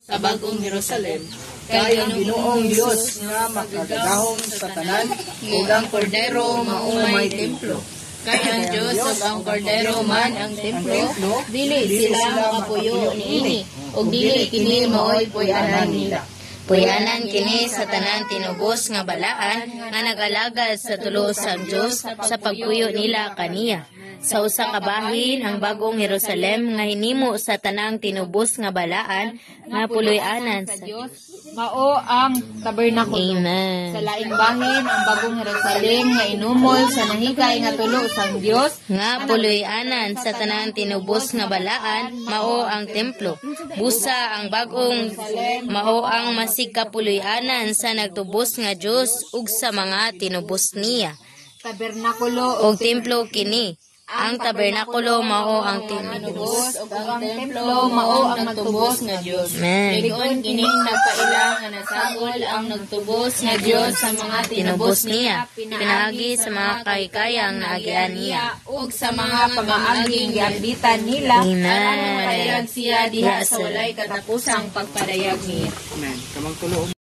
sa bagong Jerusalem. Kay ang Ginoong Dios nga makagahom sa tanan ug ang kordero maumay templo. Kay ang Diyos ug ang kordero man ang templo, dili sila makapuyo niini, ug dili kini maoy puy-anan nila. Puyanan kini sa tanang tinubos nga balaan nga nag-alagad sa tulo sang Dios sa pagpuyo nila kaniya. Sa usa ka bahin ang bagong Jerusalem nga hinimo sa tanang tinubos nga balaan nga puloy-anan sa Dios. Mao ang tabernakulo. Amen. Sa laing bahin ang bagong Jerusalem nga inumol sa nahikay nga tulo sang Dios Nga puloy-anan sa tanang tinubos nga balaan mao ang templo. Busa ang bagong mao ang masika puloy-anan sa nagtubos nga Dios ug sa mga tinubos niya. tabernakulo Og templo kini. Ang tabernakulo mao ang tinubos ug ang templo mao ang nagtubos nga Dios. Amen. Ligon kining nagpaila nga nasagol ang nagtubos nga Dios sa mga tinubos niya, pinaagi sa mga kahikayang naagian niya. ug sa mga pamaaging giambitan nila. Amen. Aron madayag siya diha sa walay katapusang pagpadayag niya. Amen. Kamang tulo